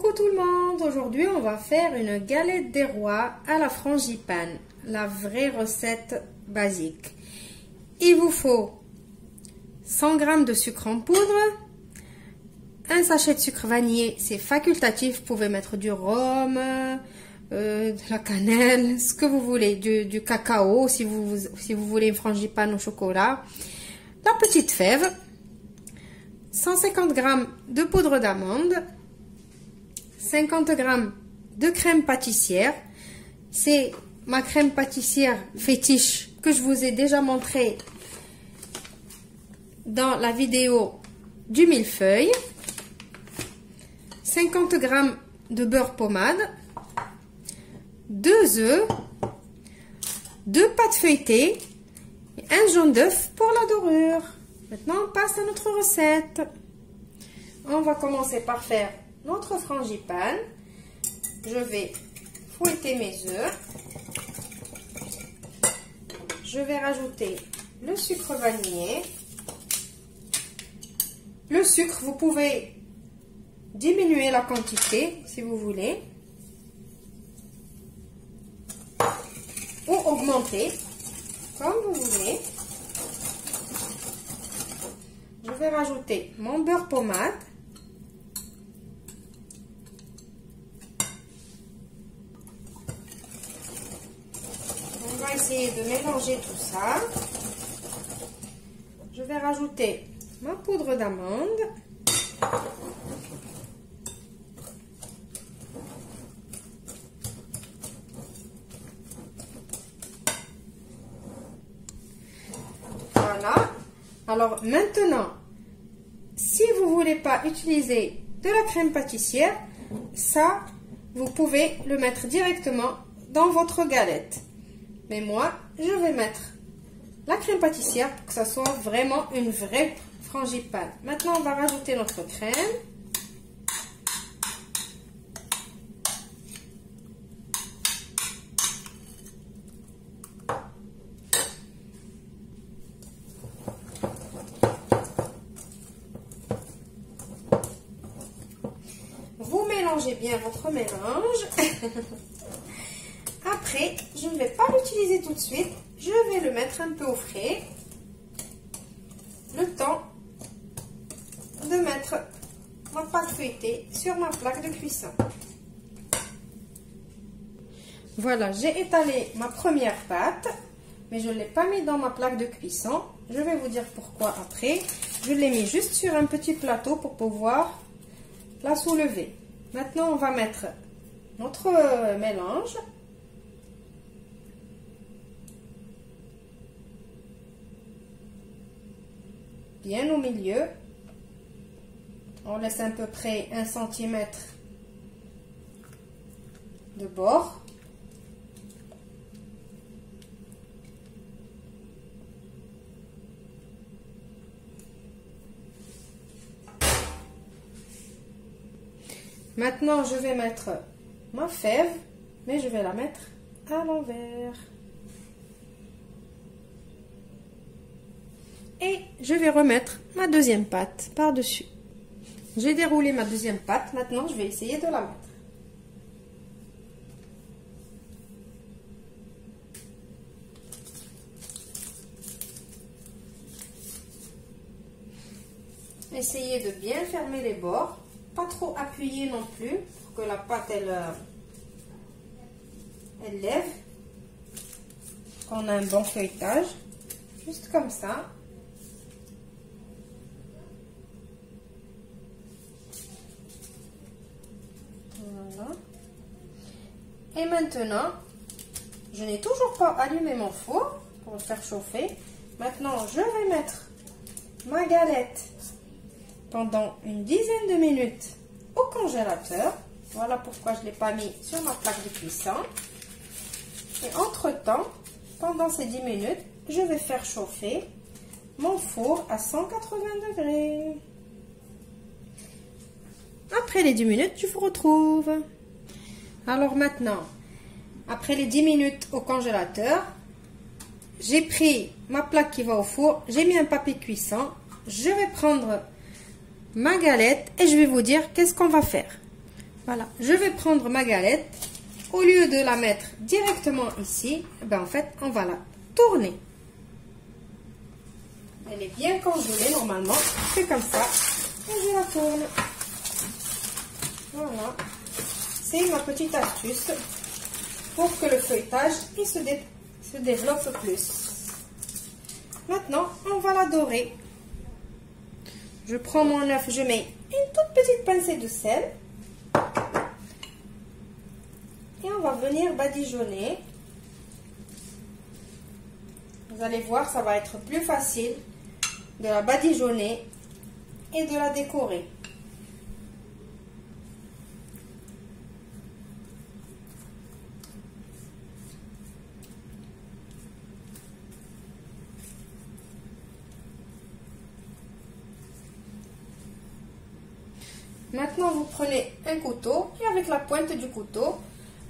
Coucou tout le monde, aujourd'hui on va faire une galette des rois à la frangipane, la vraie recette basique. Il vous faut 100 g de sucre en poudre, un sachet de sucre vanillé, c'est facultatif, vous pouvez mettre du rhum, de la cannelle, ce que vous voulez, du cacao si vous voulez une frangipane au chocolat, la petite fève, 150 g de poudre d'amande, 50 g de crème pâtissière. C'est ma crème pâtissière fétiche que je vous ai déjà montré dans la vidéo du millefeuille. 50 g de beurre pommade, 2 œufs, 2 pâtes feuilletées et un jaune d'œuf pour la dorure. Maintenant, on passe à notre recette. On va commencer par faire notre frangipane. Je vais fouetter mes œufs. Je vais rajouter le sucre vanillé. Le sucre, vous pouvez diminuer la quantité si vous voulez. Ou augmenter, comme vous voulez. Je vais rajouter mon beurre pommade. On va essayer de mélanger tout ça. Je vais rajouter ma poudre d'amande. Voilà. Alors maintenant, si vous ne voulez pas utiliser de la crème pâtissière, ça, vous pouvez le mettre directement dans votre galette. Mais moi, je vais mettre la crème pâtissière pour que ça soit vraiment une vraie frangipane. Maintenant, on va rajouter notre crème. Vous mélangez bien votre mélange. Après, je ne vais pas l'utiliser tout de suite. Je vais le mettre un peu au frais. Le temps de mettre ma pâte feuilletée sur ma plaque de cuisson. Voilà, j'ai étalé ma première pâte, mais je ne l'ai pas mis dans ma plaque de cuisson. Je vais vous dire pourquoi après. Je l'ai mis juste sur un petit plateau pour pouvoir la soulever. Maintenant, on va mettre notre mélange. Bien au milieu. On laisse à peu près 1 cm de bord. Maintenant, je vais mettre ma fève, mais je vais la mettre à l'envers. Et je vais remettre ma deuxième pâte par-dessus. J'ai déroulé ma deuxième pâte. Maintenant, je vais essayer de la mettre. Essayez de bien fermer les bords. Pas trop appuyer non plus pour que la pâte elle lève. Qu'on a un bon feuilletage. Juste comme ça. Voilà. Et maintenant, je n'ai toujours pas allumé mon four pour le faire chauffer. Maintenant, je vais mettre ma galette pendant une dizaine de minutes au congélateur. Voilà pourquoi je ne l'ai pas mis sur ma plaque de cuisson. Et entre-temps, pendant ces 10 minutes, je vais faire chauffer mon four à 180 degrés. Après les 10 minutes, je vous retrouve. Alors maintenant, après les 10 minutes au congélateur, j'ai pris ma plaque qui va au four, j'ai mis un papier cuisson, je vais prendre ma galette et je vais vous dire qu'est-ce qu'on va faire. Voilà, je vais prendre ma galette. Au lieu de la mettre directement ici, ben en fait, on va la tourner. Elle est bien congelée normalement. C'est comme ça. Et je la tourne. Voilà. C'est ma petite astuce pour que le feuilletage il se développe plus. Maintenant, on va la dorer. Je prends mon œuf, je mets une toute petite pincée de sel. Et on va venir badigeonner. Vous allez voir, ça va être plus facile de la badigeonner et de la décorer. Maintenant, vous prenez un couteau et avec la pointe du couteau,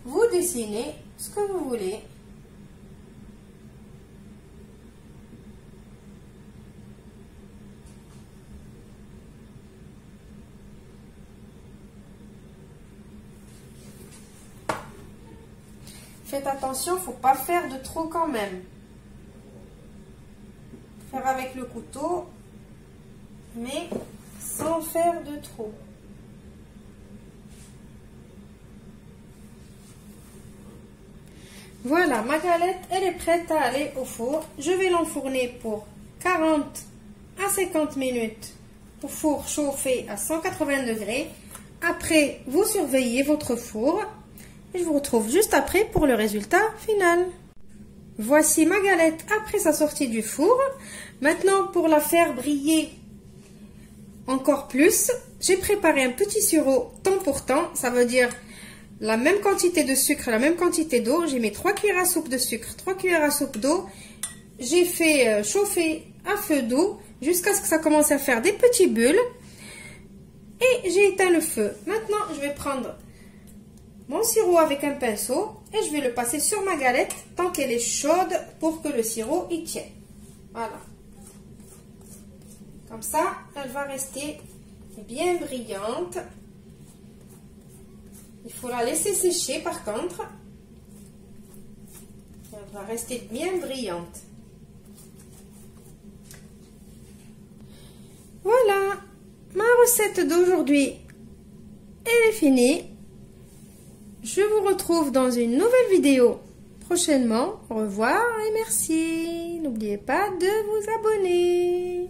vous dessinez ce que vous voulez. Faites attention, il ne faut pas faire de trop quand même. Faire avec le couteau, mais sans faire de trop. Voilà, ma galette, elle est prête à aller au four. Je vais l'enfourner pour 40 à 50 minutes au four chauffé à 180 degrés. Après, vous surveillez votre four et je vous retrouve juste après pour le résultat final. Voici ma galette après sa sortie du four. Maintenant, pour la faire briller encore plus, j'ai préparé un petit sirop temps pour temps. Ça veut dire la même quantité de sucre, la même quantité d'eau. J'ai mis 3 cuillères à soupe de sucre, 3 cuillères à soupe d'eau. J'ai fait chauffer à feu doux jusqu'à ce que ça commence à faire des petits bulles. Et j'ai éteint le feu. Maintenant, je vais prendre mon sirop avec un pinceau et je vais le passer sur ma galette tant qu'elle est chaude pour que le sirop y tienne. Voilà. Comme ça, elle va rester bien brillante. Il faut la laisser sécher par contre. Elle va rester bien brillante. Voilà, ma recette d'aujourd'hui, elle est finie. Je vous retrouve dans une nouvelle vidéo prochainement. Au revoir et merci. N'oubliez pas de vous abonner.